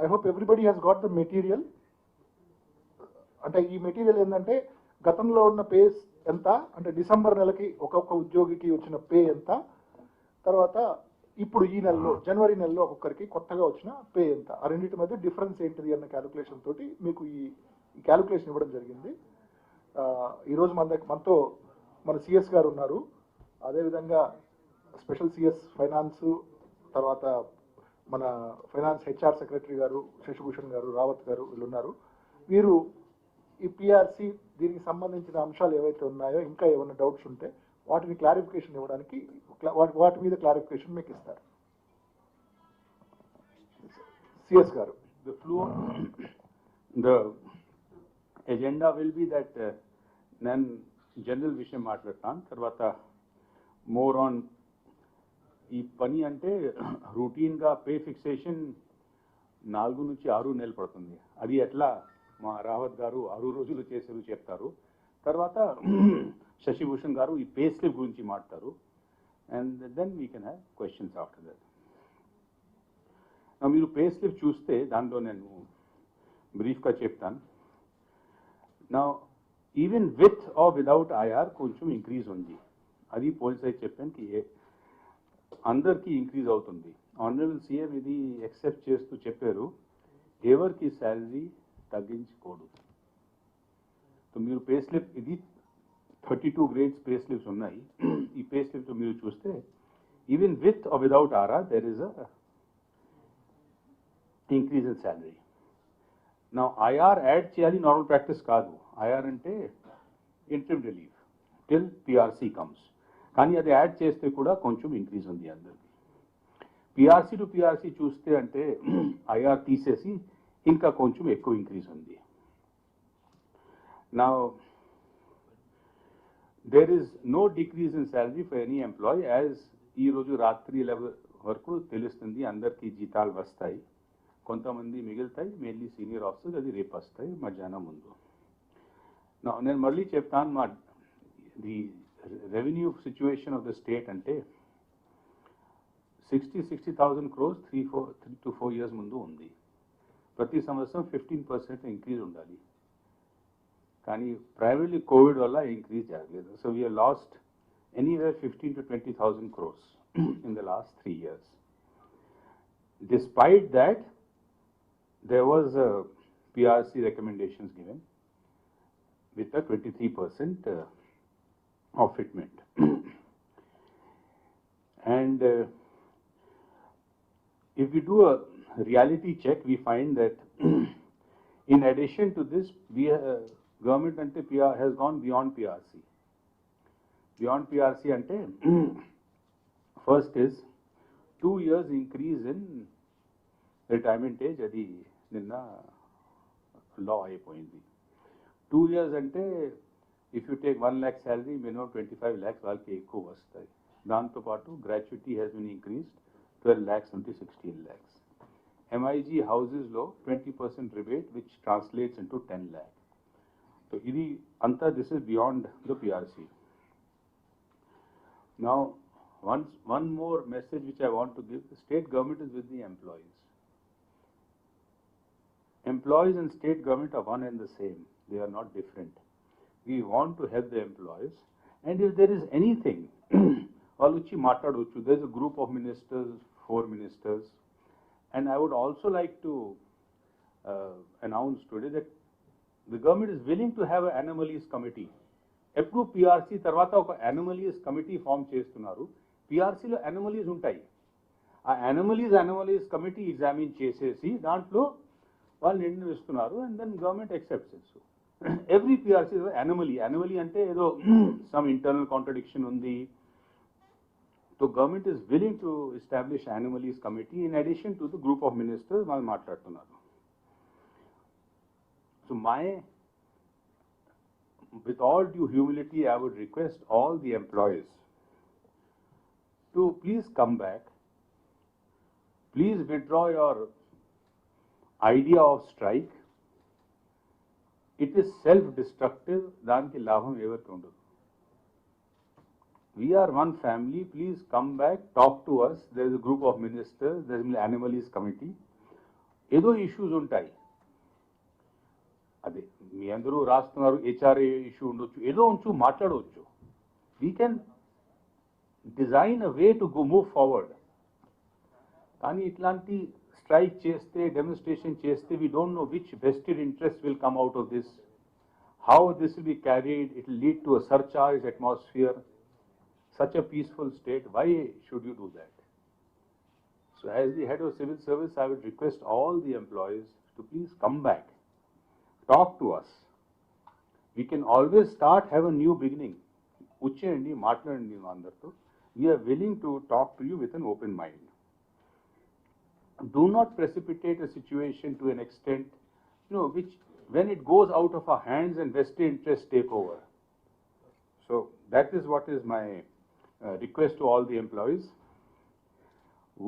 I hope everybody has got the material. అంటే ఈ material ఏంటంటే గతంలో ఉన్న పే ఎంత, అంటే డిసెంబర్ నెలకి ఒక్కొక్క ఉద్యోగికి వచ్చిన పే ఎంత, తర్వాత ఇప్పుడు ఈ నెలలో జనవరి నెలలో ఒక్కొక్కరికి కొత్తగా వచ్చిన పే ఎంత, ఆ రెండింటి మధ్య డిఫరెన్స్ ఏంటిది అన్న క్యాలిక్యులేషన్ తోటి మీకు ఈ క్యాలిక్యులేషన్ ఇవ్వడం జరిగింది. ఈరోజు మనతో మన సిఎస్ గారు ఉన్నారు, అదేవిధంగా స్పెషల్ సిఎస్ ఫైనాన్స్, తర్వాత మన ఫైనాన్స్ హెచ్ఆర్ సెక్రటరీ గారు శశిభూషణ్ గారు, రావత్ గారు వీళ్ళు ఉన్నారు. వీరు ఈ పిఆర్సి దీనికి సంబంధించిన అంశాలు ఏవైతే ఉన్నాయో ఇంకా ఏమైనా డౌట్స్ ఉంటే వాటిని క్లారిఫికేషన్ ఇవ్వడానికి వాటి మీద క్లారిఫికేషన్ మీకు ఇస్తారు. సిఎస్ గారు. The agenda will be that నేను జనరల్ విషయం మాట్లాడతాను, తర్వాత మోర్ ఆన్ ఈ పని అంటే రొటీన్గా పే ఫిక్సేషన్ 4 నుంచి 6 నెలలు పడుతుంది. అది ఎట్లా మా రావత్ గారు 6 రోజులు చేసారు చెప్తారు. తర్వాత శశిభూషణ్ గారు ఈ పే స్లిప్ గురించి మాట్లాడతారు. And then we can have questions after that. మీరు పే స్లిప్ చూస్తే దాంట్లో నేను బ్రీఫ్గా చెప్తాను. నా even with or without IR కొంచెం ఇంక్రీజ్ ఉంది. అది పోలీస్ చెప్పాను కి అందరికీ ఇంక్రీజ్ అవుతుంది. ఆనరబుల్ సీఎం ఇది ఎక్సెప్ట్ చేస్తూ చెప్పారు, ఎవరికి శాలరీ తగ్గించకూడదు. మీరు పే స్లిప్ ఇది 32 గ్రేడ్స్ పే స్లిప్స్ ఉన్నాయి. ఈ పే స్లిప్స్ మీరు చూస్తే even with or without RR there is a increase in salary. నా ఐఆర్ యాడ్ చేయాలి నార్మల్ ప్రాక్టీస్ కాదు. ఐఆర్ అంటే interim relief till PRC comes, కానీ అది యాడ్ చేస్తే కూడా కొంచెం ఇంక్రీజ్ ఉంది అందరికి. పిఆర్సీ టు పిఆర్సీ చూస్తే అంటే ఐఆర్ తీసేసి ఇంకా కొంచెం ఎక్కువ ఇంక్రీజ్ ఉంది. నా there is no decrease in salary for any employee as ఈరోజు రాత్రి 11 వరకు తెలుస్తుంది, అందరికీ జీతాలు వస్తాయి, కొంతమంది మిగులుతాయి, మెయిన్లీ సీనియర్ ఆఫీసర్స్, అది రేపు వస్తాయి మధ్యాహ్నం ముందు. నేను మళ్ళీ చెప్తాను, మా the revenue situation of the state అంటే 60,000 crores 3 to 4 years ముందు ఉంది. ప్రతి సంవత్సరం 15% ఇంక్రీజ్ ఉండాలి, కానీ ప్రైవేట్లీ కోవిడ్ వల్ల ఇంక్రీజ్ జరగలేదు. So we last anywhere 15 to 20,000 crores in the last 3 years. Despite that, there was a PRC recommendations given with a 23% of fitment. And if we do a reality check, we find that in addition to this, government ante has gone beyond PRC. Beyond PRC ante first is 2 years increase in retirement age, adi ninna law ayipoyindi. 2 years ante if you take 1 lakh salary, minimum 25 lakhs వాళ్ళకి ఎక్కువ వస్తాయి. దాంతో పాటు gratuity has been increased 12 lakhs నుండి 16 lakhs. MIG హౌసెస్లో 20% rebate which translates into 10 lakhs. So ఇది అంతా this is beyond the PRC. Now one more message which I want to give: the state government is with the employees. Employees and state government are one and the same. They are not different. We want to help the employees, and if there is anything, Aluchi Mataduchu, there is a group of ministers, 4 ministers, and I would also like to announce today that the government is willing to have an anomalies committee. ఎప్పుడు PRC తర్వాత ఒక anomalies committee form చేస్తున్నారు. పిఆర్సీలో anomalies ఉంటాయి, ఆ anomalies committee examine చేసేసి దాంట్లో వాళ్ళు నిర్ణయిస్తున్నారు, and then government accepts. Every PRC anomaly అంటే ఏదో సమ్ ఇంటర్నల్ కాంట్రడిక్షన్ ఉంది. So government is willing to establish anomalies committee in addition to the group of ministers వాళ్ళు మాట్లాడుతున్నారు. So with all due humility, I would request all the employees to please come back. Please withdraw your idea of strike. It is self-destructive. Danki labham evarku undu. We are one family. Please come back, talk to us. There is a group of ministers. There is an anomalies committee. ఏదో issues ఉంటాయి. అదే మీ అందరూ రాస్తున్నారు HRA issue ఉండొచ్చు, ఏదో ఉంచు మాట్లాడవచ్చు. We can design a way to go move forward. కానీ ఇట్లాంటి స్ట్రైక్ చేస్తే, డెమోన్స్ట్రేషన్ చేస్తే, we don't know which vested interest will come out of this, how this will be carried, it will lead to a surcharge atmosphere. Such a peaceful state, why should you do that? So as the head of civil service, I would request all the employees to please come back, talk to us. We can always start, have a new beginning. Uchcheyandi, maatladandi andartho. We are willing to talk to you with an open mind. Do not precipitate a situation to an extent, which when it goes out of our hands and vested interests take over. So that is what is my request to all the employees.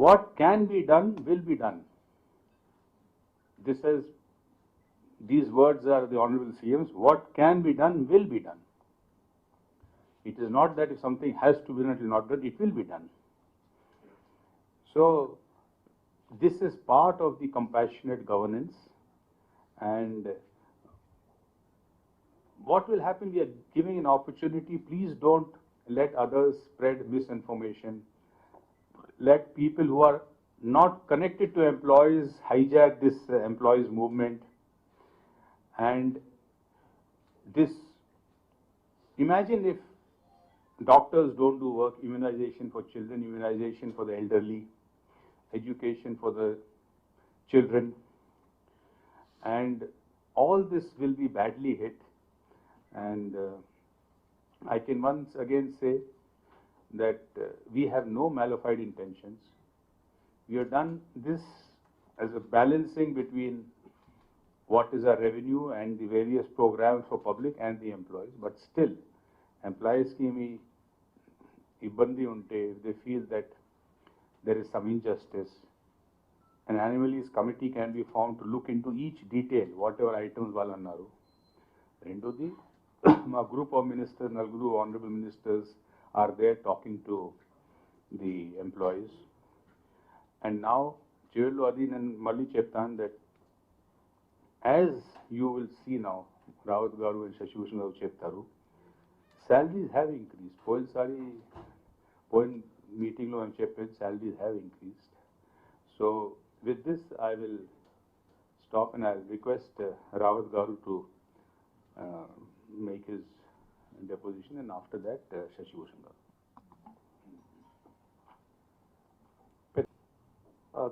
What can be done will be done. These words are the Honorable CM's. What can be done will be done. It is not that if something has to be done, it will not be done, it will be done. So this is part of the compassionate governance, and what will happen, we are giving an opportunity. Please don't let others spread misinformation. Let people who are not connected to employees hijack this employees movement. And this, imagine if doctors don't do work, immunization for children, immunization for the elderly, education for the children, and all this will be badly hit. And I can once again say that we have no malified intentions. We have done this as a balancing between what is our revenue and the various programs for public and the employees. But still, employees ki me ibbandi unte, if they feel that there is some injustice, an anomalies committee can be formed to look into each detail, whatever items వాళ్ళు అన్నారు. రెండోది, my group of ministers, nalguru honorable ministers are there talking to the employees. And now, Chivallu Adi and Malli Cheptan, that as you will see now, Rawat Garu and Shashibhushan Garu Cheptaru, salaries have increased. Point meeting lo and Cheptan, salaries have increased. So with this, I will stop and I'll request Rawat Garu to make his deposition, and after that Shashibhushan Garu.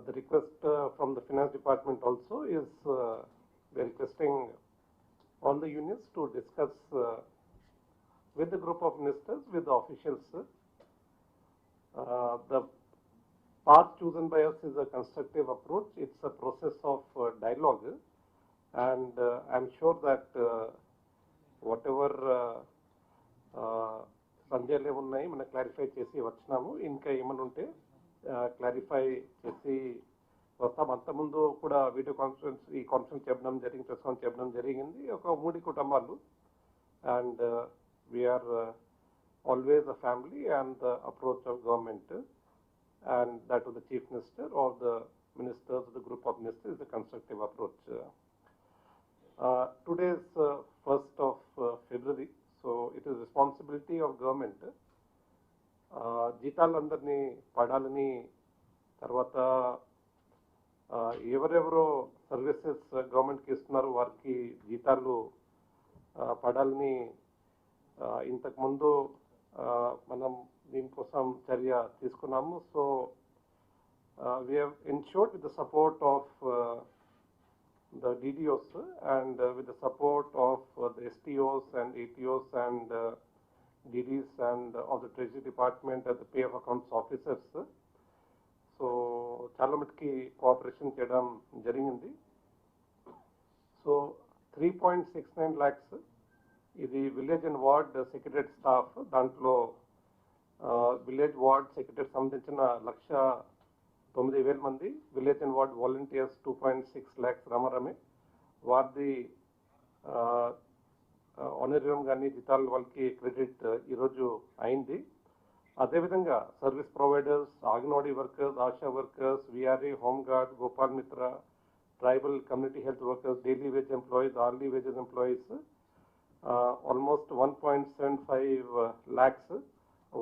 The request from the finance department also is we are requesting all the unions to discuss with the group of ministers, with the officials. The path chosen by us is a constructive approach. It's a process of dialogue, and I'm sure that whatever సందేహాలు ఉన్నాయి మనం clarify చేసి వచ్చినాము. ఇంకా ఏమైనా ఉంటే clarify చేసి వస్తాం. అంతకుముందు కూడా వీడియో కాన్ఫరెన్స్, ఈ కాన్ఫరెన్స్ చెప్పడం జరిగింది, ప్రెస్ కాన్ఫరెన్స్ చెప్పడం జరిగింది. ఒక 3 కుటుంబాలు, and we are always a family and the approach of government and that of the chief minister or the ministers, the group of ministers, is a constructive approach. Today is 1st of February, so it is responsibility of government జీతాలందరినీ పడాలని, తర్వాత ఎవరెవరో services గవర్నమెంట్కి ఇస్తున్నారు వారికి జీతాలు పడాలని ఇంతకుముందు మనం దీనికోసం చర్య తీసుకున్నాము. So we have ensured with the support of the DDOs and with the support of the STOs and ATOs and DDs and of the Treasury Department and the Pay of Accounts officers. So చాలా మటుకి cooperation చేయడం జరిగింది. So 3.69 lakhs ఇది village and ward secretary staff. దాంట్లో village ward secretary సంబంధించిన 1,09,000 మంది, village and ward volunteers 2.6 lakhs రామారామే, వారిది ఆనరేరియం కానీ జీతాలు వాళ్ళకి క్రెడిట్ ఈరోజు అయింది. అదేవిధంగా service providers, anganwadi workers, ASHA workers, VRA, home guard, Gopal Mitra, tribal community health workers, daily wage employees, hourly wages employees almost 1.75 lakhs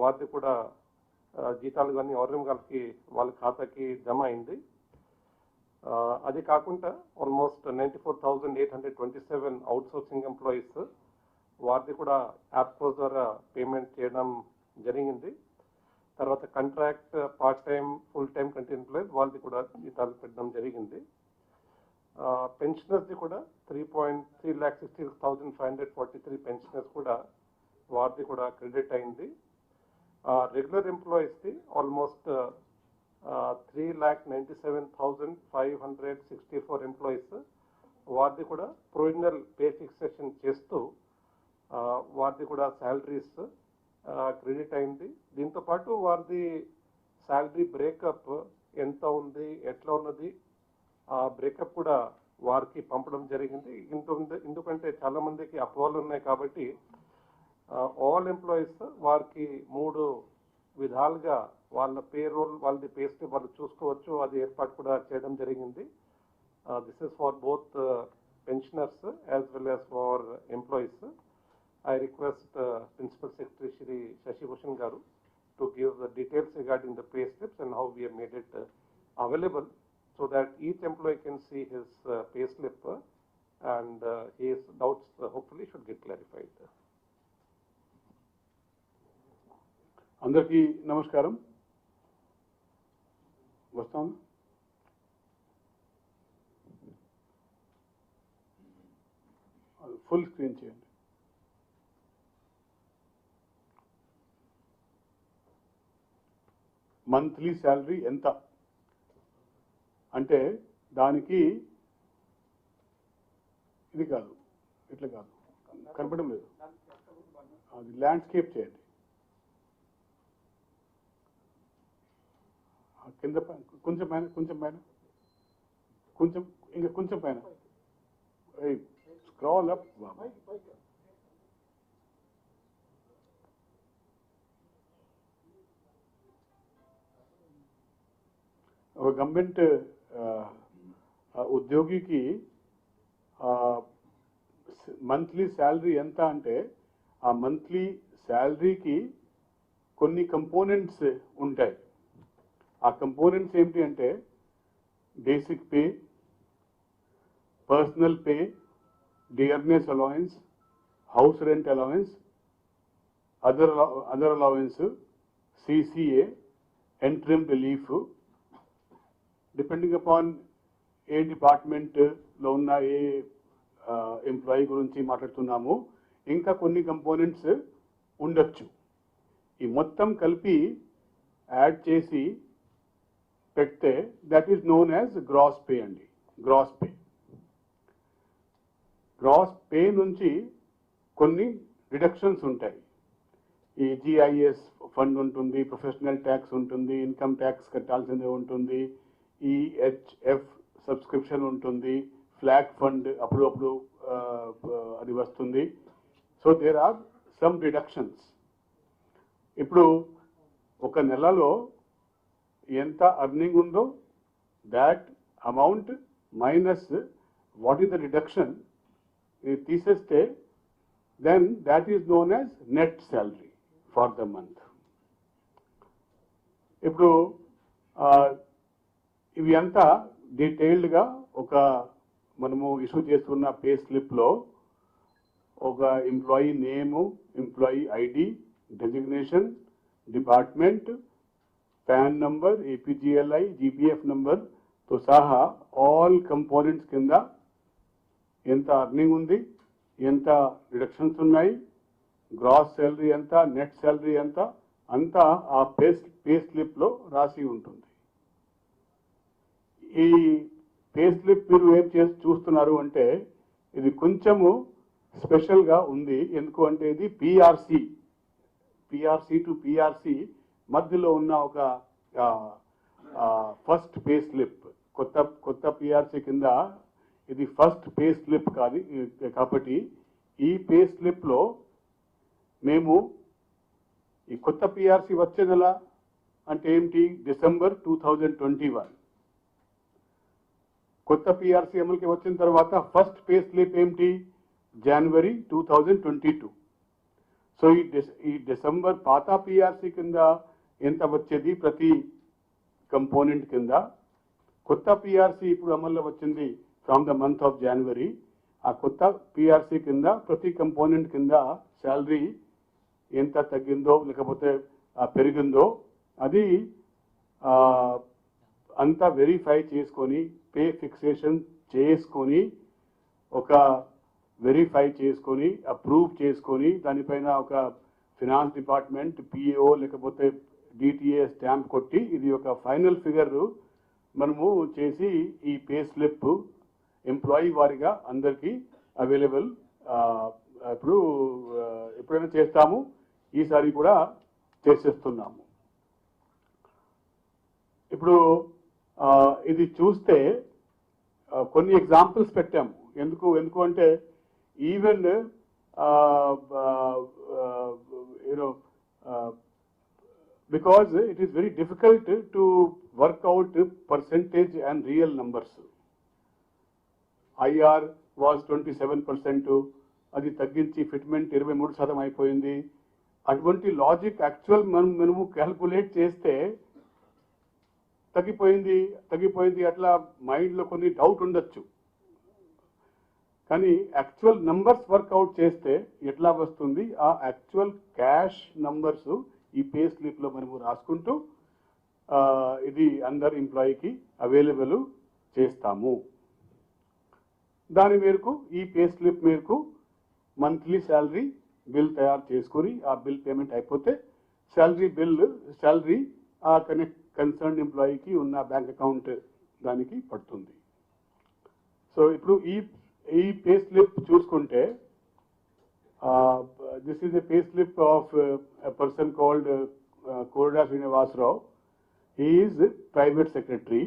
వారిది కూడా జీతాలు కానీ ఆర్ఎంగాలకి వాళ్ళ ఖాతాకి జమ అయింది. అది కాకుండా ఆల్మోస్ట్ 94,827 అవుట్సోర్సింగ్ ఎంప్లాయీస్ వారిది కూడా యాప్కో ద్వారా పేమెంట్ చేయడం జరిగింది. తర్వాత contract, part time, full time continue employees వాళ్ళది కూడా జీతాలు పెట్టడం జరిగింది. పెన్షనర్స్ది కూడా 3,60,543 పెన్షనర్స్ కూడా వారిది కూడా క్రెడిట్ అయింది. రెగ్యులర్ ఎంప్లాయీస్ది ఆల్మోస్ట్ 3,97,564 ఎంప్లాయీస్ వారిది కూడా ప్రొవిజనల్ పే ఫిక్సేషన్ చేస్తూ వారిది కూడా శాలరీస్ క్రెడిట్ అయింది. దీంతో పాటు వారిది శాలరీ బ్రేకప్ ఎంత ఉంది, ఎట్లా ఉన్నది, ఆ బ్రేకప్ కూడా వారికి పంపడం జరిగింది. ఎందుకంటే చాలా మందికి అపోహలు ఉన్నాయి కాబట్టి ఆల్ ఎంప్లాయీస్ వారికి 3 విధాలుగా వాళ్ళ పే రోల్, వాళ్ళది పే స్లిప్ వాళ్ళు చూసుకోవచ్చు. అది ఏర్పాటు కూడా చేయడం జరిగింది. This is for both pensioners as well as for employees. I request Principal Secretary Shri Shashi Bhushan Garu to give the details regarding the pay slips and how we have made it available so that each employee can see his pay slip and his doubts hopefully should get clarified. అందరికీ నమస్కారం. వస్తాం. Full screen చేయండి. Monthly salary ఎంత అంటే దానికి ఇది కాదు, ఇట్లా కాదు, కనపడడం లేదు, అది ల్యాండ్స్కేప్ చేయండి. కింద కొంచెం పైన, కొంచెం పైన, కొంచెం ఇంకా కొంచెం పైన, స్క్రాల్ అప్. ఒక గవర్నమెంట్ ఉద్యోగికి మంత్లీ శాలరీ ఎంత అంటే ఆ మంత్లీ శాలరీకి కొన్ని కంపోనెంట్స్ ఉంటాయి. ఆ కంపోనెంట్స్ ఏంటి అంటే basic pay, personal pay, dearness allowance, house rent allowance, other allowance, CCA, interim relief, depending upon ఏ డిపార్ట్మెంట్లో ఉన్న ఏ ఎంప్లాయీ గురించి మాట్లాడుతున్నాము, ఇంకా కొన్ని కంపోనెంట్స్ ఉండొచ్చు. ఈ మొత్తం కలిపి యాడ్ చేసి పెడితే that is known as gross pay అండి. Gross pay. గ్రాస్ పే నుంచి కొన్ని డిడక్షన్స్ ఉంటాయి. ఈ GIS ఫండ్ ఉంటుంది, ప్రొఫెషనల్ ట్యాక్స్ ఉంటుంది, ఇన్కమ్ ట్యాక్స్ కట్టాల్సిందే ఉంటుంది, EHF సబ్స్క్రిప్షన్ ఉంటుంది, ఫ్లాగ్ ఫండ్ అప్పుడప్పుడు అది వస్తుంది. So there are some deductions. ఇప్పుడు ఒక నెలలో ఎంత అర్నింగ్ ఉందో that amount minus what is the deduction ఇది తీసేస్తే then that is known as net salary for the month. ఇప్పుడు ఇవి అంతా డీటెయిల్డ్గా ఒక మనము ఇష్యూ చేస్తున్న పే స్లిప్లో ఒక ఎంప్లాయీ నేము, employee ID, designation, department, PAN number, APGLI, GPF నంబర్తో సహా ఆల్ కంపోనెంట్స్ కింద ఎంత అర్నింగ్ ఉంది, ఎంత డిడక్షన్స్ ఉన్నాయి, గ్రాస్ శాలరీ ఎంత, నెట్ శాలరీ ఎంత, అంతా ఆ పే స్లిప్లో రాసి ఉంటుంది. ఈ పే స్లిప్ మీరు ఏం చేసి చూస్తున్నారు అంటే ఇది కొంచెము స్పెషల్గా ఉంది. ఎందుకు అంటే ఇది PRC టు PRC మధ్యలో ఉన్న ఒక ఫస్ట్ పే స్లిప్. కొత్త PRC కింద ఇది ఫస్ట్ పే స్లిప్ కాదు కాబట్టి ఈ పే స్లిప్లో మేము ఈ కొత్త PRC వచ్చే నెల అంటే ఏంటి, డిసెంబర్ 2021. కొత్త పిఆర్సీ అమలుకి వచ్చిన తర్వాత ఫస్ట్ పే స్లిప్ ఏమిటి? జనవరి 2022. సో ఈ డిసెంబర్ పాత పిఆర్సీ కింద ఎంత వచ్చేది ప్రతి కంపోనెంట్ కింద, కొత్త పిఆర్సీ ఇప్పుడు అమల్లో వచ్చింది from the month of January. ఆ కొత్త పిఆర్సీ కింద ప్రతి కంపోనెంట్ కింద శాలరీ ఎంత తగ్గిందో లేకపోతే పెరిగిందో అది అంతా వెరిఫై చేసుకొని పే ఫిక్సేషన్ చేసుకొని ఒక వెరిఫై చేసుకొని అప్రూవ్ చేసుకొని దానిపైన ఒక ఫినాన్స్ డిపార్ట్మెంట్ పిఏఓ లేకపోతే డిటిఏ స్టాంప్ కొట్టి ఇది ఒక ఫైనల్ ఫిగర్ మనము చేసి ఈ పే స్లిప్ ఎంప్లాయీ వారిగా అందరికీ అవైలబుల్ ఎప్పుడైనా చేస్తాము, ఈసారి కూడా చేసేస్తున్నాము. ఇప్పుడు ఇది చూస్తే కొన్ని ఎగ్జాంపుల్స్ పెట్టాము. ఎందుకు అంటే even because it is very difficult to work out percentage and real numbers. IR was 27%, అది తగ్గించి ఫిట్మెంట్ 23% అయిపోయింది. అటువంటి లాజిక్ యాక్చువల్ మనము క్యాల్కులేట్ చేస్తే తగ్గిపోయింది అట్లా మైండ్లో కొన్ని డౌట్ ఉండొచ్చు. కానీ యాక్చువల్ నంబర్స్ వర్కౌట్ చేస్తే ఎట్లా వస్తుంది? ఆ యాక్చువల్ క్యాష్ నంబర్స్ ఈ పే స్లిప్లో మనము రాసుకుంటూ ఇది అందరు ఎంప్లాయీకి అవైలబుల్ చేస్తాము. దాని మేరకు ఈ పే స్లిప్ మేరకు మంత్లీ శాలరీ బిల్ తయారు చేసుకుని ఆ బిల్ పేమెంట్ అయిపోతే శాలరీ ఆ కన్సర్న్ ఎంప్లాయీకి ఉన్న బ్యాంక్ అకౌంట్ దానికి పడుతుంది. సో ఇప్పుడు ఈ పే స్లిప్ చూసుకుంటే this is a pay slip of a person called Korda Srinivasrao. He is private secretary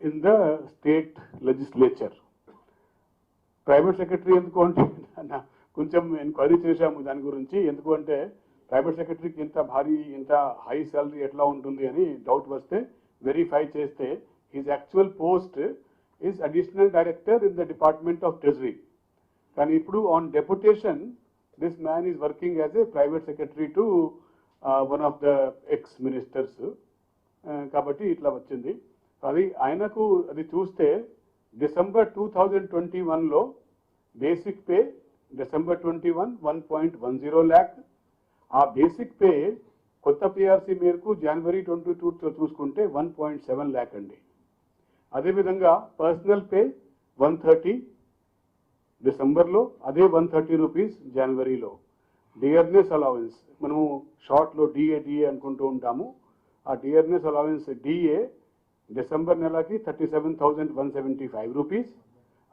in the state legislature. Private secretary ఎందుకు అంటే కొంచెం ఎంక్వైరీ చేశాము దాని గురించి. ఎందుకు అంటే ప్రైవేట్ సెక్రటరీకి ఇంత హై శాలరీ ఎట్లా ఉంటుంది అని డౌట్ వస్తే వెరిఫై చేస్తే his actual post is additional director in the department of treasury. కానీ ఇప్పుడు on deputation this man is working as a private secretary to one of the ex ministers. కాబట్టి ఇట్లా వచ్చింది. అది ఆయనకు అది చూస్తే డిసెంబర్ 2021లో బేసిక్ పే డిసెంబర్ 21 1.10 lakh. ఆ బేసిక్ పే కొత్త పిఆర్సీ మేరకు జనవరి 22 చూసుకుంటే 1.7 lakh అండి. అదేవిధంగా పర్సనల్ పే 130 డిసెంబర్లో, అదే 130 రూపీస్ జనవరిలో. డియర్నెస్ అలవెన్స్ మనము షార్ట్లో డిఏ అనుకుంటూ ఉంటాము. ఆ డియర్నెస్ అలవెన్స్ డిఏ డిసెంబర్ నెలకి 37,175 రూపీస్.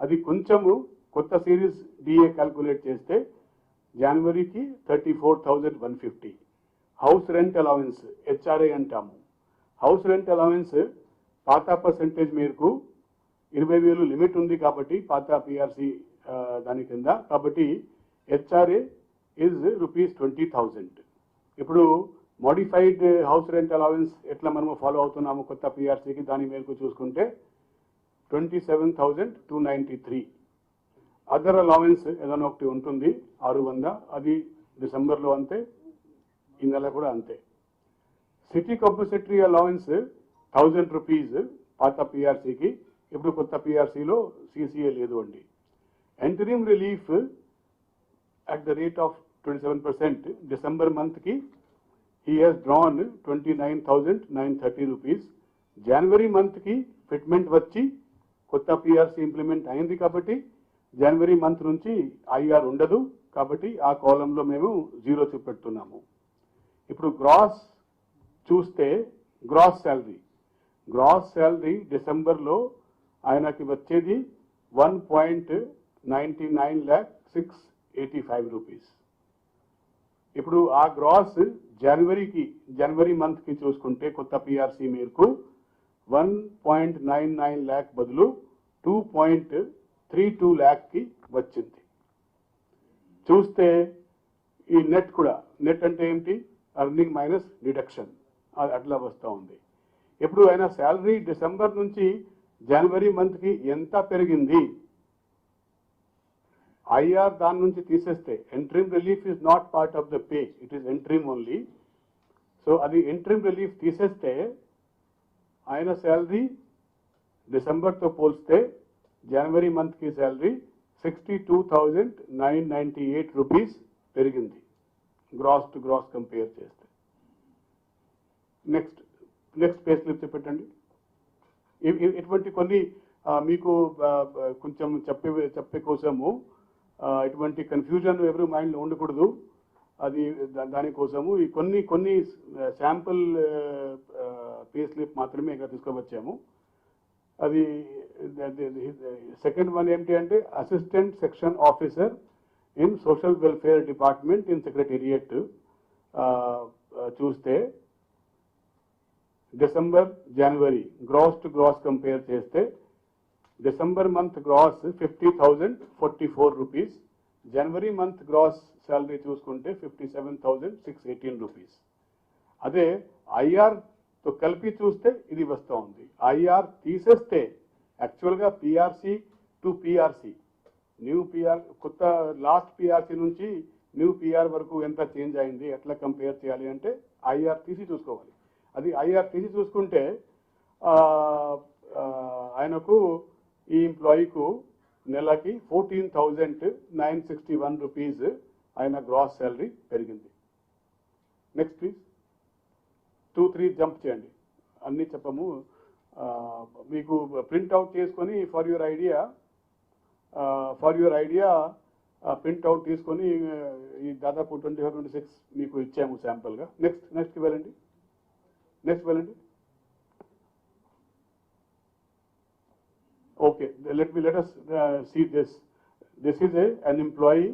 అది కొంచెము కొత్త సిరీస్ డిఏ క్యాల్కులేట్ చేస్తే జనవరికి 34,150. హౌస్ రెంట్ అలవెన్స్ హెచ్ఆర్ఏ అంటాము. హౌస్ రెంట్ అలవెన్స్ పాత పర్సెంటేజ్ మేరకు 20,000 లిమిట్ ఉంది కాబట్టి పాత పిఆర్సీ దాని కింద, కాబట్టి హెచ్ఆర్ఏ ఈజ్ ₹20,000. ఇప్పుడు మోడిఫైడ్ హౌస్ రెంట్ అలవెన్స్ ఎట్లా మనము ఫాలో అవుతున్నాము కొత్త పిఆర్సీకి దాని మేరకు చూసుకుంటే 27,293. అదర్ అలవెన్స్ ఏదైనా ఒకటి ఉంటుంది 600, అది డిసెంబర్లో అంతే, ఈ నెల కూడా అంతే. సిటీ కంపల్సటరీ అలవెన్స్ 1,000 రూపీస్ పాత పిఆర్సీకి, ఇప్పుడు కొత్త పిఆర్సీలో సిసిఏ లేదు అండి. Entering relief at the rate of 27%, December మంత్కి he has drawn 29,930 rupees. జనవరి మంత్కి ఫిట్మెంట్ వచ్చి కొత్త పిఆర్సీ ఇంప్లిమెంట్ అయింది కాబట్టి జనవరి మంత్ నుంచి ఐఆర్ ఉండదు కాబట్టి ఆ కాలంలో మేము 0 చూపెడుతున్నాము. ఇప్పుడు గ్రాస్ చూస్తే గ్రాస్ శాలరీ డిసెంబర్లో ఆయనకి వచ్చేది 1.99,685 రూపీస్. ఇప్పుడు ఆ గ్రాస్ జనవరి మంత్కి చూసుకుంటే కొత్త పిఆర్సీ మేరకు 1.99 lakh బదులు 2.32 lakh వచ్చింది. చూస్తే ఈ నెట్ అంటే ఏంటి? అర్నింగ్ మైనస్ డిడక్షన్, అది అట్లా వస్తూ ఉంది. ఇప్పుడు ఆయన శాలరీ డిసెంబర్ నుంచి జనవరి మంత్కి ఎంత పెరిగింది, ఐఆర్ దాని నుంచి తీసేస్తే, interim relief is not part of the pay, it is interim only. So అది ఎంట్రీమ్ రిలీఫ్ తీసేస్తే ఆయన శాలరీ డిసెంబర్తో పోల్స్తే జనవరి మంత్కి శాలరీ 62,998 రూపీస్ పెరిగింది గ్రాస్ టు గ్రాస్ కంపేర్ చేస్తే. నెక్స్ట్ పే స్లిప్ చెప్పండి. ఇటువంటి కొన్ని మీకు కొంచెం చెప్పే కోసము ఇటువంటి కన్ఫ్యూజన్ ఎవరి మైండ్లో ఉండకూడదు, అది దానికోసము ఈ కొన్ని శాంపుల్ పే స్లిప్ మాత్రమే ఇక్కడ తీసుకువచ్చాము. అది సెకండ్ వన్ ఏంటి అంటే assistant section officer in social welfare department in secretariat చూస్తే డిసెంబర్ జనవరి గ్రాస్ టు గ్రాస్ కంపేర్ చేస్తే డిసెంబర్ మంత్ గ్రాస్ 50,044 రూపీస్, జనవరి మంత్ గ్రాస్ శాలరీ చూసుకుంటే 57,618 రూపీస్. అదే ఐఆర్తో కలిపి చూస్తే ఇది వస్తూ ఉంది. ఐఆర్ తీసేస్తే యాక్చువల్గా PRC to PRC, new PR కొత్త లాస్ట్ పిఆర్సి నుంచి న్యూ పిఆర్ వరకు ఎంత చేంజ్ అయింది, ఎట్లా కంపేర్ చేయాలి అంటే ఐఆర్ తీసి చూసుకోవాలి. అది ఐఆర్ తీసి చూసుకుంటే ఆయనకు ఈ ఎంప్లాయీకు నెలకి 14,961 రూపీస్ ఆయన గ్రాస్ శాలరీ పెరిగింది. నెక్స్ట్ ప్లీజ్ 2-3 జంప్ చేయండి, అన్నీ చెప్పము. మీకు ప్రింట్అవుట్ చేసుకొని ఫర్ యువర్ ఐడియా ప్రింట్అవుట్ తీసుకొని ఈ దాదాపు 25-26 మీకు ఇచ్చాము శాంపుల్గా. నెక్స్ట్ వెళ్ళండి. Okay, let us see this. This is an employee.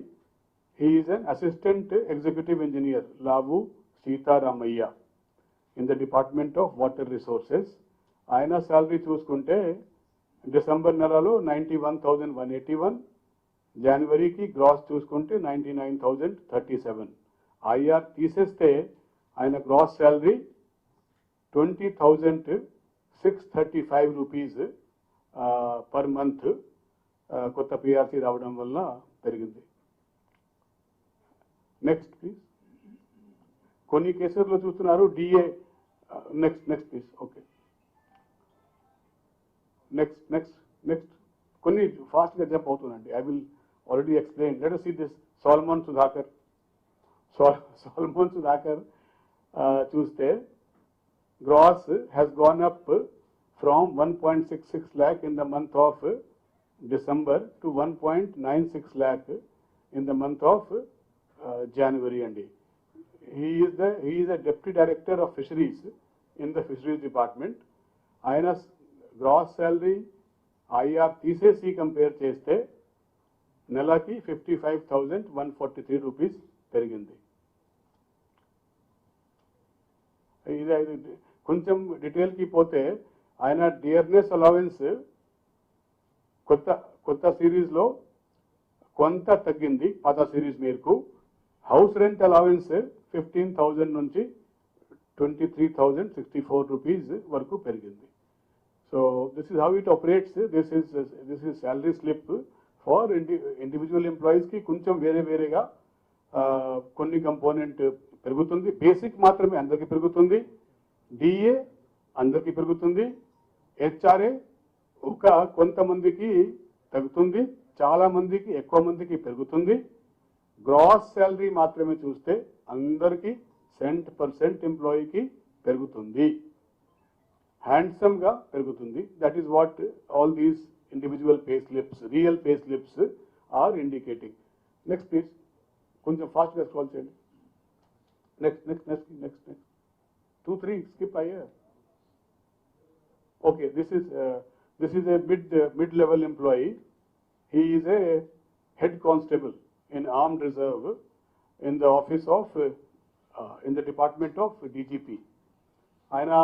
He is an assistant executive engineer, Lavu Sita Ramaya, in the Department of Water Resources. Ayana salary చూసుకుంటే December నెలలో 91,181, జనవరి కి gross చూసుకుంటే 99,037. ఐఆర్ తీసేస్తే ఆయన gross salary 20,635 rupees per month కొత్త PRC రావడం వల్ల పెరిగింది. Next please. కొన్ని కేసుల్లో చూస్తున్నారు DA. Next please. Okay, next కొన్ని ఫాస్ట్గా జంప్ అవుతుందండి. I will already explain. Let us see this. Solomon Sudhakar చూస్తే gross has gone up from 1.66 lakh in the month of December to 1.96 lakh in the month of January. And he is a deputy director of fisheries in the fisheries department. Ayana's gross salary IR తీసేసి compare చేస్తే నెలకి 55,143 rupees పెరిగింది. ఇది కొంచెం డీటెయిల్కి పోతే ఆయన dearness allowance కొత్త సిరీస్లో కొంత తగ్గింది పాత సిరీస్ మేరకు. హౌస్ రెంట్ అలవెన్స్ 15,000 నుంచి 23,064 రూపీస్ వరకు పెరిగింది. So this is how it operates. This is salary slip for individual ఎంప్లాయీస్కి కొంచెం వేరేగా కొన్ని కంపోనెంట్ పెరుగుతుంది. బేసిక్ మాత్రమే అందరికీ పెరుగుతుంది, డిఏ అందరికీ పెరుగుతుంది, హెచ్ఆర్ఏ కొంతమందికి తగ్గుతుంది, చాలా మందికి ఎక్కువ మందికి పెరుగుతుంది. గ్రాస్ శాలరీ మాత్రమే చూస్తే అందరికీ 100% ఎంప్లాయీకి పెరుగుతుంది, హ్యాండ్సమ్గా పెరుగుతుంది. That is what all these individual pay slips, real pay slips are indicating. Next please, కొంచెం ఫాస్ట్గా స్క్రోల్ చేయండి. నెక్స్ట్ 2-3 స్కిప్ అయ్యా. Okay, this is a mid-level employee. He is a head constable in armed reserve in the office of in the department of DGP. Ayana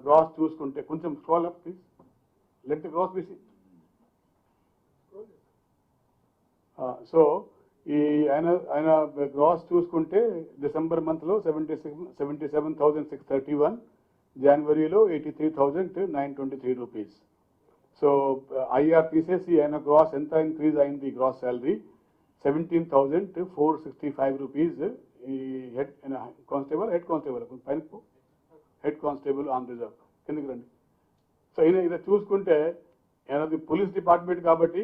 gross చూసుకుంటే కొంచెం scroll up please. Let the gross be seen. So ఆయన gross చూసుకుంటే December మంత్లో 77,631, జనవరిలో 83,923 rupees. So IR తీసేసి ఆయన gross ఎంత increase అయింది గ్రాస్ శాలరీ 17,465 రూపీస్ ఈ హెడ్ కానిస్టేబుల్ పైన హెడ్ కానిస్టేబుల్ ఆన్ రిజర్వ్ కిందకి రండి. సో ఇలా చూసుకుంటే ఏదది పోలీస్ డిపార్ట్మెంట్ కాబట్టి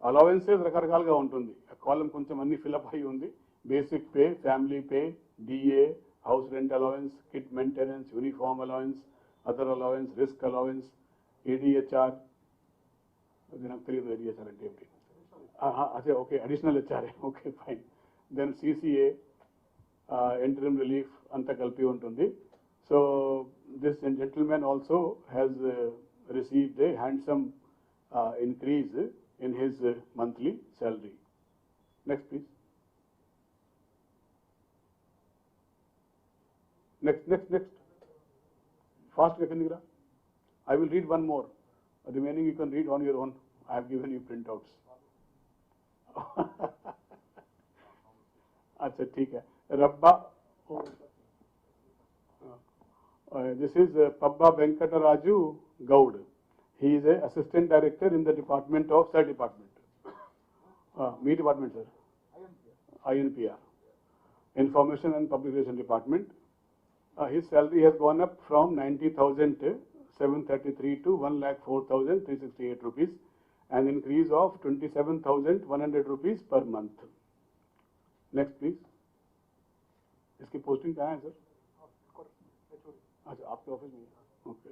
అలవెన్సెస్ రకరకాలుగా ఉంటుంది. కాలం కొంచెం అన్ని ఫిలప్ అయి ఉంది. Basic pay, family pay, DA, house rent allowance, kit maintenance, uniform allowance, other allowance, risk allowance, ADHR, అది నాకు తెలియదు ఏడిహెచ్ఆర్ అంటే ఏంటి. అదే okay, additional HRA, okay fine. Then CCA, interim relief అంతా కలిపి ఉంటుంది. So this gentleman also has received a handsome increase in his monthly salary. Next, please. Next. Fast, Kandigra. I will read one more. The remaining you can read on your own. I have given you printouts. अच्छा ठीक है. Rabba. This is Pabba Venkataraju Gaud. He is a assistant director in the department of Sir department. Me department, sir. INPR. Information and Public Relations Department. His salary has gone up from 90,733 to 1,04,368 rupees, an increase of 27,100 rupees per month. Next, please. इसकी posting कहाँ है sir? अच्छा, आपके office में. Okay.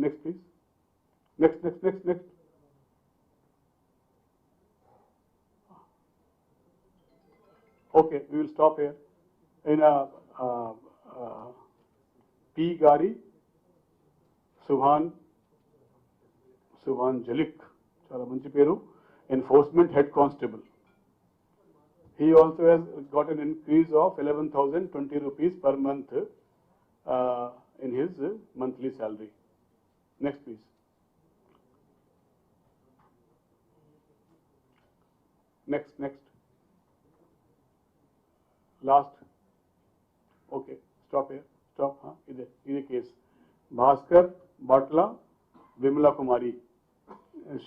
Next, please. Next. Okay, we will stop here. In P. Gari, Subhan Jalik, chala manchi peru, enforcement head constable. He also has got an increase of 11,020 rupees per month in his monthly salary. Next, please. Next. Last. Okay, stop here. Stop. This case. Bhaskar Batla Vimla Kumari.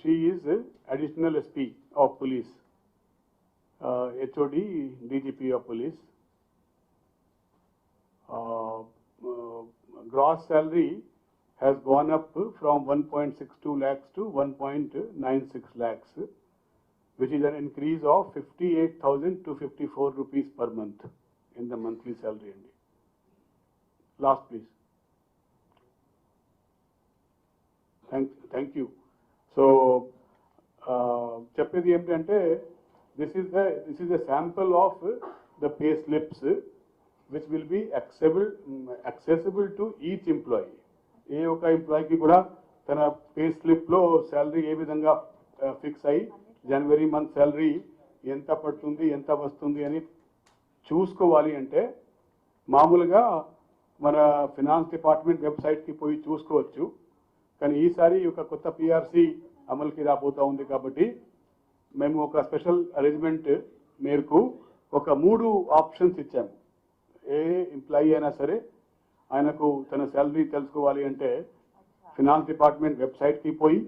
She is additional SP of police. HOD DGP of police. Gross salary has gone up from 1.62 lakhs to 1.96 lakhs, which is an increase of 58,254 rupees per month in the monthly salary. Last, please. Thank you. So, చెప్పేది ఏంటంటే this is a sample of the pay slips which will be accessible to each employee. ఏ ఒక ఎంప్లాయీకి కూడా తన pay స్లిప్లో salary ఏ విధంగా fix అయ్యి జనవరి month salary ఎంత పడుతుంది ఎంత వస్తుంది అని చూసుకోవాలి అంటే మామూలుగా మన ఫినాన్స్ డిపార్ట్మెంట్ వెబ్సైట్కి పోయి చూసుకోవచ్చు. కానీ ఈసారి ఒక కొత్త పిఆర్సి అమలుకి రాబోతూ ఉంది కాబట్టి మేము ఒక స్పెషల్ అరేంజ్మెంట్ మేరకు ఒక 3 ఆప్షన్స్ ఇచ్చాము. ఏ ఎంప్లాయీ అయినా సరే ఆయనకు తన శాలరీ తెలుసుకోవాలి అంటే ఫినాన్స్ డిపార్ట్మెంట్ వెబ్సైట్కి పోయి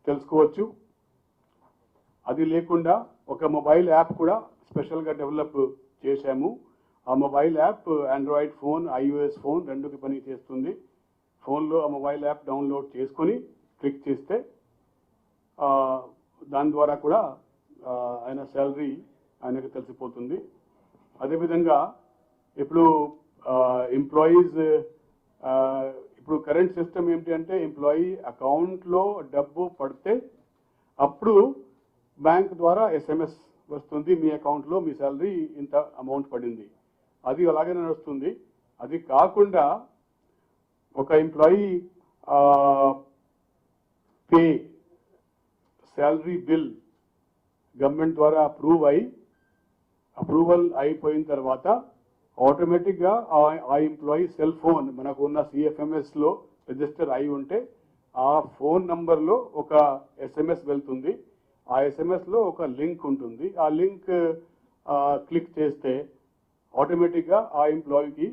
తెలుసుకోవచ్చు. అది లేకుండా ఒక మొబైల్ యాప్ కూడా స్పెషల్గా డెవలప్ చేశాము. ఆ mobile app Android phone, iOS phone రెండుకి పని చేస్తుంది. ఫోన్లో ఆ మొబైల్ యాప్ డౌన్లోడ్ చేసుకొని క్లిక్ చేస్తే దాని ద్వారా కూడా ఆయన శాలరీ ఆయనకు తెలిసిపోతుంది. అదేవిధంగా ఇప్పుడు ఎంప్లాయీస్ ఇప్పుడు కరెంట్ సిస్టమ్ ఏంటి అంటే ఎంప్లాయీ అకౌంట్లో డబ్బు పడితే అప్పుడు బ్యాంక్ ద్వారా ఎస్ఎంఎస్ వస్తుంది, మీ అకౌంట్లో మీ శాలరీ ఇంత అమౌంట్ పడింది. అది అలాగే నడుస్తుంది. అది కాకుండా ఒక employee pay salary bill government ద్వారా అప్రూవల్ అయిపోయిన తర్వాత ఆటోమేటిక్గా ఆ ఎంప్లాయీ సెల్ ఫోన్ మనకు ఉన్న సిఎఫ్ఎంఎస్లో రిజిస్టర్ అయి ఉంటే ఆ ఫోన్ నంబర్లో ఒక ఎస్ఎంఎస్ వెళ్తుంది. ఆ ఎస్ఎంఎస్లో ఒక లింక్ ఉంటుంది. ఆ లింక్ క్లిక్ చేస్తే ఆటోమేటిక్గా ఆ ఎంప్లాయీకి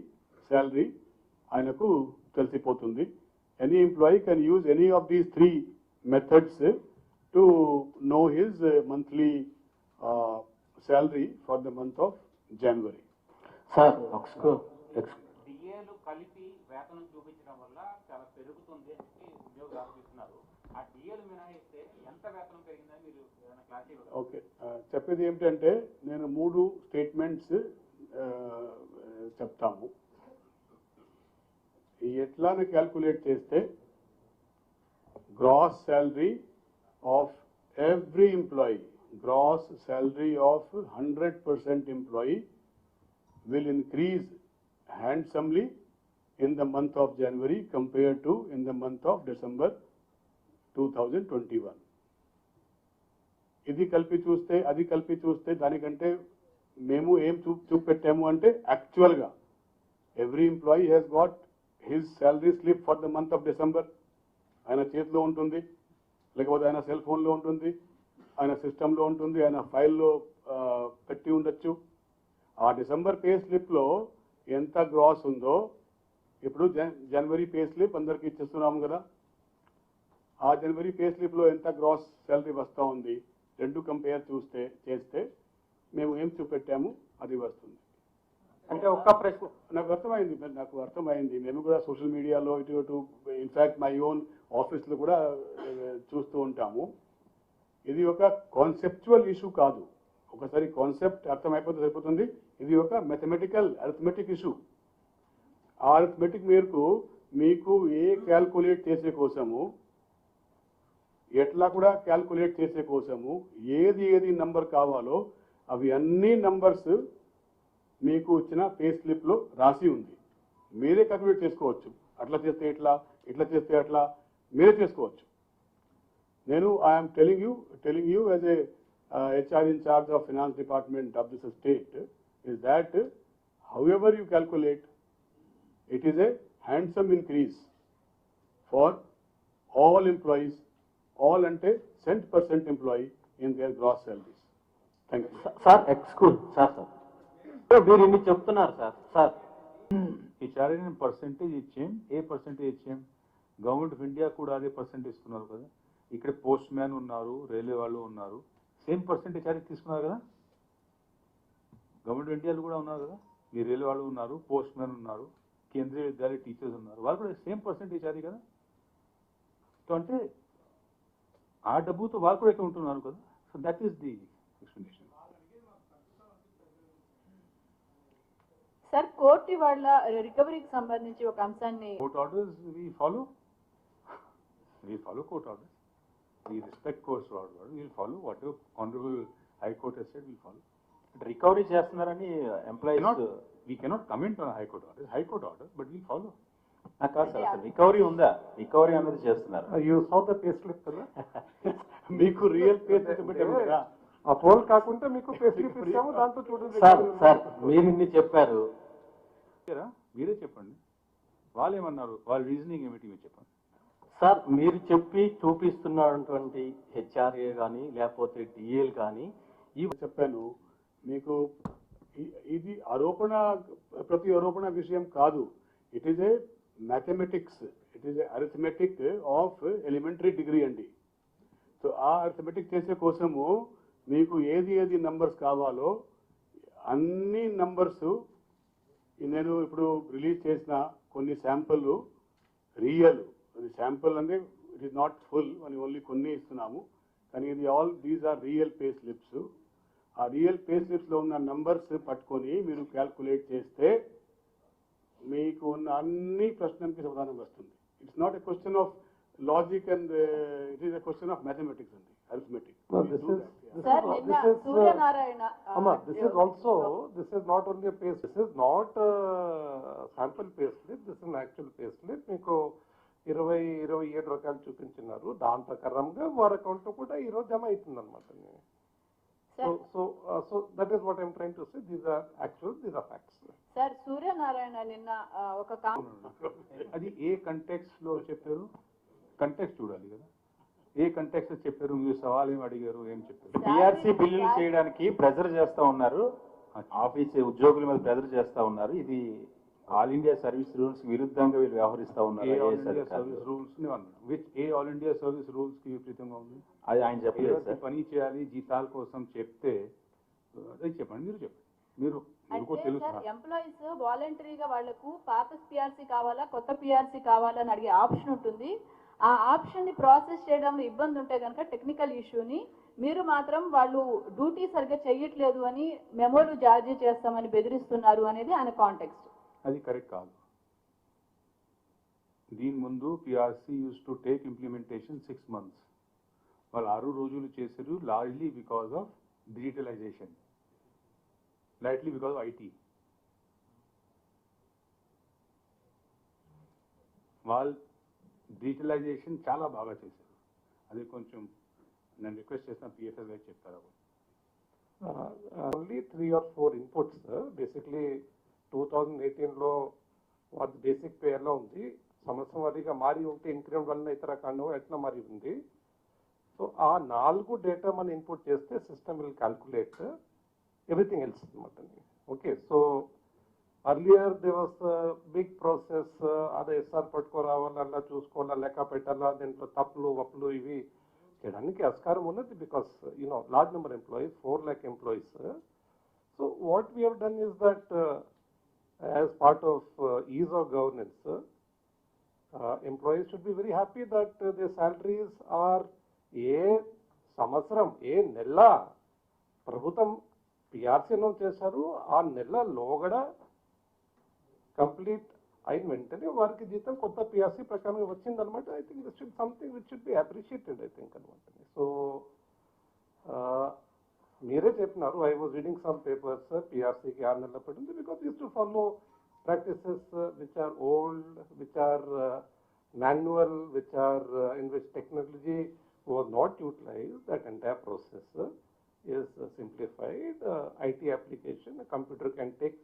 శాలరీ ఆయనకు తెలిసిపోతుంది. any employee can use any of these three methods to know his monthly salary for the month of January. Sir డిఏలు కలిపి వేతనం చూపించడం వల్ల చాలా పెరుగుతుంది అని చెప్పి ఉద్యోగులు ఆరోపిస్తున్నారు. ఆ డిఏలు మినహాయిస్తే ఎంత వేతనం పెరిగిందని మీరు ఏమైనా క్లారిటీ ఇవ్వగలరా? ఓకే, చెప్పేది ఏమిటంటే నేను 3 స్టేట్మెంట్స్ చెప్తాము. ఎట్లానే క్యాల్కులేట్ చేస్తే gross salary of every employee, gross salary of 100% employee will increase handsomely in the month of January compared to in the month of December 2021. ఇది కలిపి చూస్తే అది కలిపి చూస్తే దానికంటే మేము ఏం చూపెట్టాము అంటే యాక్చువల్గా every employee has got his salary slip for the month of December. ఆయన చేతిలో ఉంటుంది, లేకపోతే ఆయన సెల్ ఫోన్లో ఉంటుంది, ఆయన సిస్టంలో ఉంటుంది, ఆయన ఫైల్లో పెట్టి ఉండొచ్చు. ఆ డిసెంబర్ పే స్లిప్లో ఎంత గ్రాస్ ఉందో ఇప్పుడు జనవరి పే స్లిప్ అందరికి ఇచ్చేస్తున్నాము కదా, ఆ జనవరి పే స్లిప్లో ఎంత గ్రాస్ శాలరీ వస్తూ ఉంది రెండు కంపేర్ చేస్తే మేము ఏం చూపెట్టాము అది వస్తుంది. అంటే ఒక్క ప్రశ్న నాకు అర్థమైంది. మేము కూడా సోషల్ మీడియాలో ఇటు ఇన్ఫ్యాక్ట్ మై ఓన్ ఆఫీస్లో కూడా చూస్తూ ఉంటాము. ఇది ఒక కాన్సెప్చువల్ ఇష్యూ కాదు. ఒకసారి కాన్సెప్ట్ అర్థమైపోతే సరిపోతుంది. ఇది ఒక మ్యాథమెటికల్ అరిథమెటిక్ ఇష్యూ. ఆ అరిథమెటిక్ మేరకు మీకు ఏ క్యాల్కులేట్ చేసే కోసము, ఎట్లా కూడా క్యాల్కులేట్ చేసే కోసము ఏది నంబర్ కావాలో అవి అన్ని నంబర్స్ మీకు వచ్చిన పే స్లిప్లో రాసి ఉంది. మీరే క్యాల్కులేట్ చేసుకోవచ్చు. అట్లా చేస్తే ఇట్లా చేస్తే అట్లా మీరే చేసుకోవచ్చు. నేను I'm telling you as a HR in charge of finance department of this state is that however you calculate, it is a handsome increase for all employees, all ante cent% employee in their gross salaries. Thank you. Sir excuse sir మీరు ఇన్ని చెప్తున్నారు sir HRA percentage ఇచ్చాం, ఏ percentage ఇచ్చాం? Government of India కూడా అదే percentage ఇస్తున్నారు కదా. ఇక్కడ పోస్ట్ మ్యాన్ ఉన్నారు, రైల్వే వాళ్ళు ఉన్నారు, సేమ్ పర్సెంటేజ్ చార్జ్ తీసుకున్నారు కదా. గవర్నమెంట్ ఆఫ్ ఇండియాలో కూడా ఉన్నారు కదా, మీ రైల్వే వాళ్ళు ఉన్నారు, పోస్ట్ మ్యాన్ ఉన్నారు, కేంద్రీయ విద్యాలయ టీచర్స్ ఉన్నారు, వాళ్ళు కూడా సేమ్ పర్సెంటేజ్ చార్జ్ కదా. సో అంటే ఆ డబ్బుతో వాళ్ళు కూడా ఇక్కడ ఉంటున్నారు కదా. So that is the explanation. Sir court వాళ్ళ రికవరీకి సంబంధించి ఒక అంశాన్ని court orders we follow court orders. We respect court order. We will follow whatever Honorable High Court has said. We will follow. Recovery చేస్తున్నారని employees We cannot comment on a High Court order, but we will follow. కాదు sir, recovery ఉందా? Recovery అనేది చేస్తున్నారు. You సౌ the pay slip కదా, మీకు real pay slip పెట్టాము కదా. ఆ పోల్ కాకుండా మీకు పే స్లిప్ ఇస్తాము, దాంతో చూడండి. సార్ మీరు ఇన్ని చెప్పారు, మీరే చెప్పండి. వాళ్ళు ఏమన్నారు, వాళ్ళ రీజనింగ్ ఏమిటి మీరు చెప్పండి. సార్ మీరు చెప్పి చూపిస్తున్నటువంటి హెచ్ఆర్ఏ కానీ లేకపోతే డిఏలు కానీ చెప్పాను మీకు. ఇది ప్రతి ఆరోపణ విషయం కాదు. It is a mathematics, it is a arithmetic of elementary degree అండి. సో ఆ అరిథమెటిక్ చేసే కోసము మీకు ఏది నంబర్స్ కావాలో అన్ని నంబర్స్ నేను ఇప్పుడు రిలీజ్ చేసిన కొన్ని శాంపుల్ రియల్. శాంపుల్ అంటే ఇట్ ఈస్ నాట్ ఫుల్, అని ఓన్లీ కొన్ని ఇస్తున్నాము. కానీ ఇది these are real pay slips. ఆ రియల్ పే స్లిప్స్లో ఉన్న నంబర్స్ పట్టుకొని మీరు క్యాల్కులేట్ చేస్తే మీకు ఉన్న అన్ని ప్రశ్నలకి సమాధానం వస్తుంది. It's not a question of logic and it is a question of mathematics అండి, అరిథమెటిక్. సార్ నిన్న Suryanarayana this is not only a pay slip, this is not a sample pay slip, this is an actual pay slip. మీకు 27 రకాలు చూపించినారు, దాని ప్రకారంగా వారి account లో కూడా ఈరోజు జమ అవుతుంది అనమాట. So that is what I'm trying to say, these are actual, these are facts. Sir Suryanarayana నిన్న ఒక అది ఏ కంటెక్స్ట్ లో చెప్పారు? కంటెక్స్ట్ చూడాలి కదా, ఏ కంటెక్స్ట్ చెప్పారు, మీరు సవాల్ ఏం అడిగారు, ఏం చెప్పారు? పిఆర్సీ బిల్లులు చేయడానికి ప్రెజర్ చేస్తా ఉన్నారు, ఆఫీస్ ఉద్యోగుల మీద ప్రెజర్ చేస్తా ఉన్నారు. ఇది ఆల్ ఇండియా సర్వీస్ రూల్స్ విరుద్ధంగా వీళ్ళు వ్యవహరిస్తా ఉన్నారు ఏ ఆల్ IAS ఇండియా అధికారులు. సర్వీస్ రూల్స్ ని అన్నాను. Which A all India service rules కి విపరీతంగా ఉంది? అది ఆయన చెప్పలేదు ఏదైతే సార్. పని చేయాలి జీతాల కోసం చెప్తే అదే చెప్పండి, మీరు చెప్పండి. మీరు మీకు అంటే తెలుసు. సార్ ఎంప్లాయీస్ వాలంటరీగా వాళ్లకు పాత పిఆర్సీ కావాలా కొత్త పిఆర్సీ కావాలా అని అడిగే ఆప్షన్ ఉంటుంది. ఆ ఆప్షన్ ని ప్రాసెస్ చేయడంలో ఇబ్బంది ఉంటే కనుక టెక్నికల్ ఇష్యూని మీరు మాత్రం వాళ్ళు డ్యూటీ సరిగ్గా చెయ్యట్లేదు అని మెమోలు జారీ చేస్తామని బెదిరిస్తున్నారు అనేది ఆయన కాంటెక్స్ట్. అది కరెక్ట్ కాదు. దీని ముందు PRC used to take implementation 6 months. వాళ్ళు 6 రోజులు చేశారు, largely because of digitalization, lightly because of IT. వాళ్ళు డిజిటలైజేషన్ చాలా బాగా చేశారు. అది కొంచెం నేను రిక్వెస్ట్ చేసిన పిఎఫ్ఎస్ గారు చెప్తారు. Only 3 or 4 inputs. బేసిక్లీ 2018లో వాటి బేసిక్ పే ఎలా ఉంది, సంవత్సరం వారీగా మారి ఉంటే ఇంక్రిమెంట్ వల్ల ఇతర కాండం ఎట్లా మారి ఉంది. సో ఆ 4 డేటా మనం ఇన్పుట్ చేస్తే system will calculate everything else అనమాట. Okay, so earlier they was big process. అదే ఎస్ఆర్ పట్టుకోరావాలన్నా చూసుకోవాలా, లెక్క పెట్టాలా, దీంట్లో తప్పులు వప్పులు ఇవి చేయడానికి ఆస్కారం ఉన్నది. Because large number employees, 4 lakh employees. So what we have done is that as part of ease of governance, employees should be very happy that their salaries are ఏ సంవత్సరం ఏ నెల ప్రభుత్వం పిఆర్సీ అనౌన్స్ చేశారు ఆ నెల లోగడ కంప్లీట్ అయిన వెంటనే వారికి జీతం కొత్త పిఆర్సీ ప్రకారంగా వచ్చిందనమాట. I think this should something which should be appreciated I think అనమాట. సో మీరే చెప్పినారు, I was reading some papers, పిఆర్సీకి 6 నెలల పడింది because use to follow practices which are old, which are manual, which are in which technology was not utilized. That entire process is simplified. IT application, a computer can take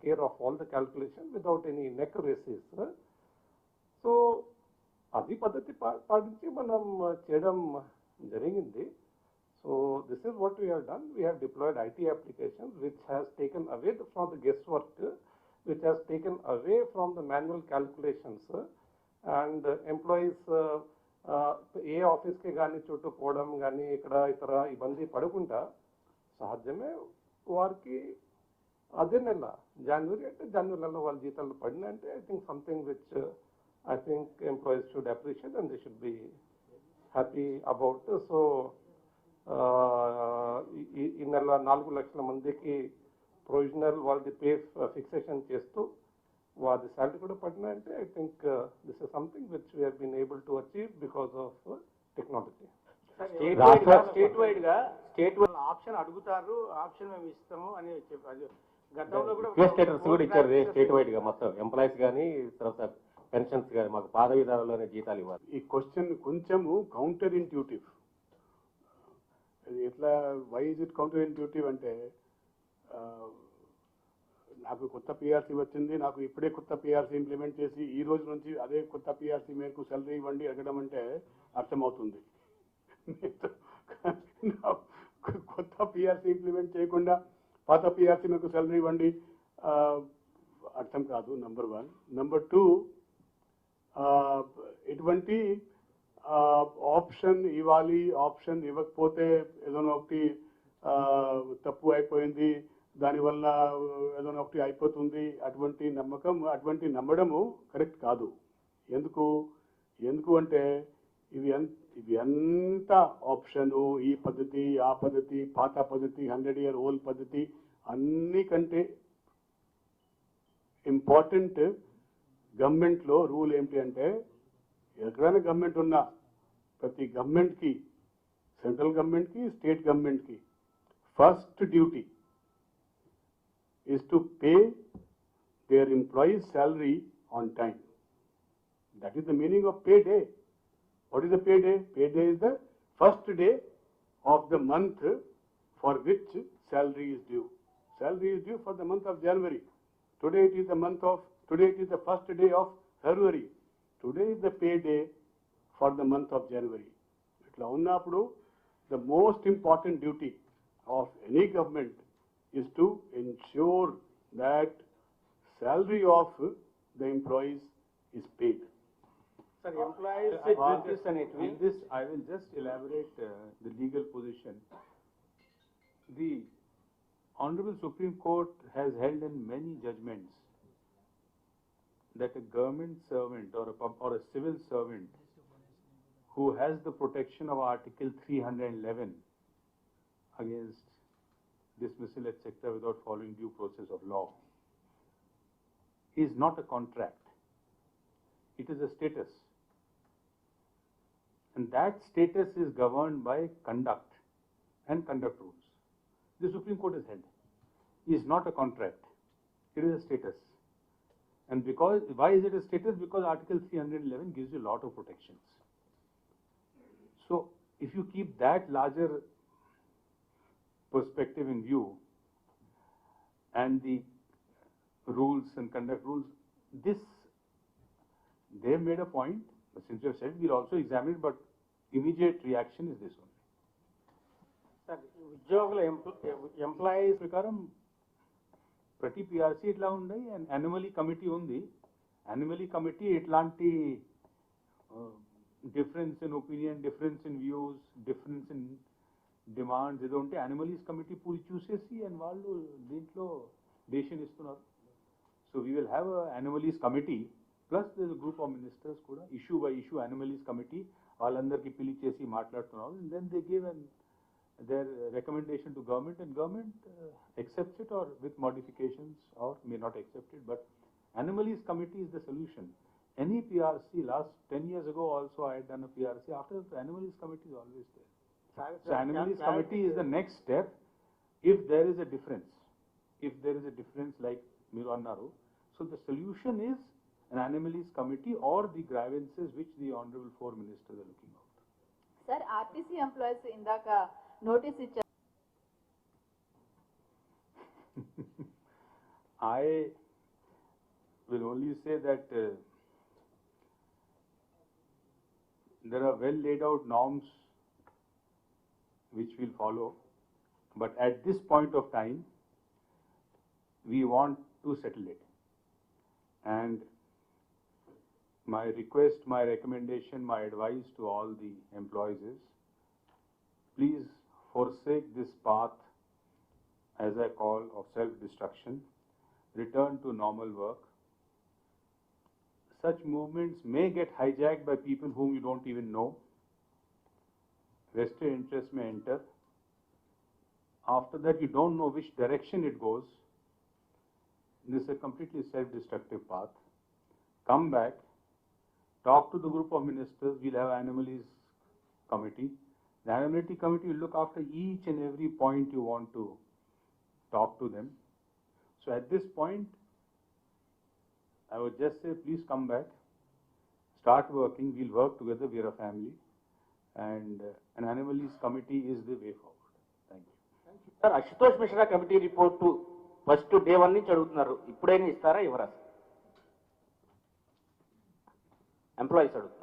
care of all the calculation without any inaccuracies. So adi paddhati పాటించి మనం చేయడం జరిగింది. So this is what we have done. We have deployed IT applications which has taken away from the guesswork, which has taken away from the manual calculations. And employees ఏ ఆఫీస్కి కానీ చుట్టూ పోవడం కానీ ఇక్కడ ఇతర ఇబ్బంది పడకుండా సహజమే వారికి అదే నెల జనవరి అంటే జనవరి నెలలో వాళ్ళ జీతాలు పడిన అంటే I think something which I think employees should appreciate and they should be happy about. So ఈ నెల 4 లక్షల మందికి ప్రొవిజనల్ వాళ్ళది పే ఫిక్సేషన్ చేస్తూ వారి శాలరీ కూడా పడినాయంటే I think this is something which we have been able to achieve because of technology. State wide గా ఆప్షన్ అడుగుతారు, ఆప్షన్ మేము ఇస్తాము అని చెప్పి గతంలో కూడా స్టేటస్ కూడా ఇచ్చారు స్టేట్ వైడ్ గా మొత్తం ఎంప్లాయీస్ కానీ తర్వాత పెన్షన్స్ కానీ మాకు పాత విధానంలోనే జీతాలు ఇవ్వాలి. ఈ క్వశ్చన్ కొంచెము కౌంటర్ ఇంట్యూటివ్. ఎట్లా why is it counter intuitive అంటే నాకు కొత్త పిఆర్సీ వచ్చింది, నాకు ఇప్పుడే కొత్త పిఆర్సీ ఇంప్లిమెంట్ చేసి ఈ రోజు నుంచి అదే కొత్త పిఆర్సీ మేరకు సాలరీ ఇవ్వండి అడగడం అంటే అర్థమవుతుంది. కొత్త పిఆర్సీ ఇంప్లిమెంట్ చేయకుండా పాత పిఆర్సీ మేరకు సాలరీ ఇవ్వండి అర్థం కాదు, నంబర్ 1. నంబర్ 2, ఎటువంటి ఆప్షన్ ఇవ్వాలి, ఆప్షన్ ఇవ్వకపోతే ఏదైనా ఒకటి తప్పు అయిపోయింది, దానివల్ల ఏదైనా ఒకటి అయిపోతుంది, అటువంటి నమ్మడము కరెక్ట్ కాదు. ఎందుకు అంటే ఇవి అంతా ఆప్షను, ఈ పద్ధతి ఆ పద్ధతి, పాత పద్ధతి, 100 year ఓల్డ్ పద్ధతి, అన్నికంటే ఇంపార్టెంట్ గవర్నమెంట్లో రూల్ ఏంటి అంటే ఎక్కడైనా గవర్నమెంట్ ఉన్నా ప్రతి గవర్నమెంట్కి, సెంట్రల్ గవర్నమెంట్కి, స్టేట్ గవర్నమెంట్కి first duty is to pay their employees' salary on time. That is the meaning of payday. What is the payday? Payday is the first day of the month for which salary is due. Salary is due for the month of January. Today it is the first day of February. Today is the payday for the month of January. Itla unnappudu the most important duty of any government is to ensure that salary of the employees is paid. Sir employees duties అనేటివి In this, I will just elaborate the legal position. The Honorable Supreme Court has held in many judgments that a government servant or a civil servant who has the protection of Article 311 against dismissal, etc., without following due process of law, is not a contract. It is a status. And that status is governed by conduct and conduct rules. The Supreme Court has held. It is not a contract. It is a status. And because, why is it a status? Because Article 311 gives you a lot of protections. So, if you keep that larger perspective in view, and the rules and conduct rules, they have made a point, but since you have said, we'll also examine it, but immediate reaction is this one. Sir ఉద్యోగుల employees ప్రకారం ప్రతి PRC ఇట్లా ఉన్నాయి and annually committee ఉంది. Annually committee ఇట్లాంటి difference in opinion, difference in views, difference in demands ఏదో ఉంటే యాన్యువలీస్ committee పూర్తి చూసేసి అండ్ వాళ్ళు దీంట్లో డెసిషన్ ఇస్తున్నారు. So we will have anomalies committee plus group of ministers కూడా issue by issue anomalies committee వాళ్ళందరికీ పిలిచేసి మాట్లాడుతున్నారు. And then they give their recommendation to government, and government accepts it or with modifications or may not accept it, but Anomalies Committee is the solution. Any PRC, last 10 years ago also I had done a PRC, after the Anomalies Committee is always there. So Anomalies Committee is the next step if there is a difference. If there is a difference like Miru Annaru, so the solution is an Anomalies Committee or the grievances which the Honorable Four Ministers are looking out. Sir RTC employees ఇందాక notice ఇచ్చారు. I will only say that there are well laid out norms which we'll follow, but at this point of time, we want to settle it. And my request, my recommendation, my advice to all the employees is, please forsake this path, as I call, of self-destruction. Return to normal work. Such movements may get hijacked by people whom you don't even know. Vested interest may enter. After that, you don't know which direction it goes. This is a completely self-destructive path. Come back, talk to the group of ministers. We'll have Anomalies Committee. The Anomaly Committee will look after each and every point you want to talk to them. So at this point, I would just say, please come back, start working, we'll work together, we are a family, and an Anomalies Committee is the way forward. Thank you. Sir Ashutosh Mishra committee report first day 1 నుంచి అడుగుతున్నారు, ఇప్పుడైనా ఇస్తారా ఇవ్వరా? Employees అడుగుతున్నారు.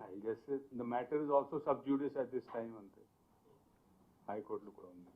I guess the matter is also sub judice at this time. High Court lo kuda undi.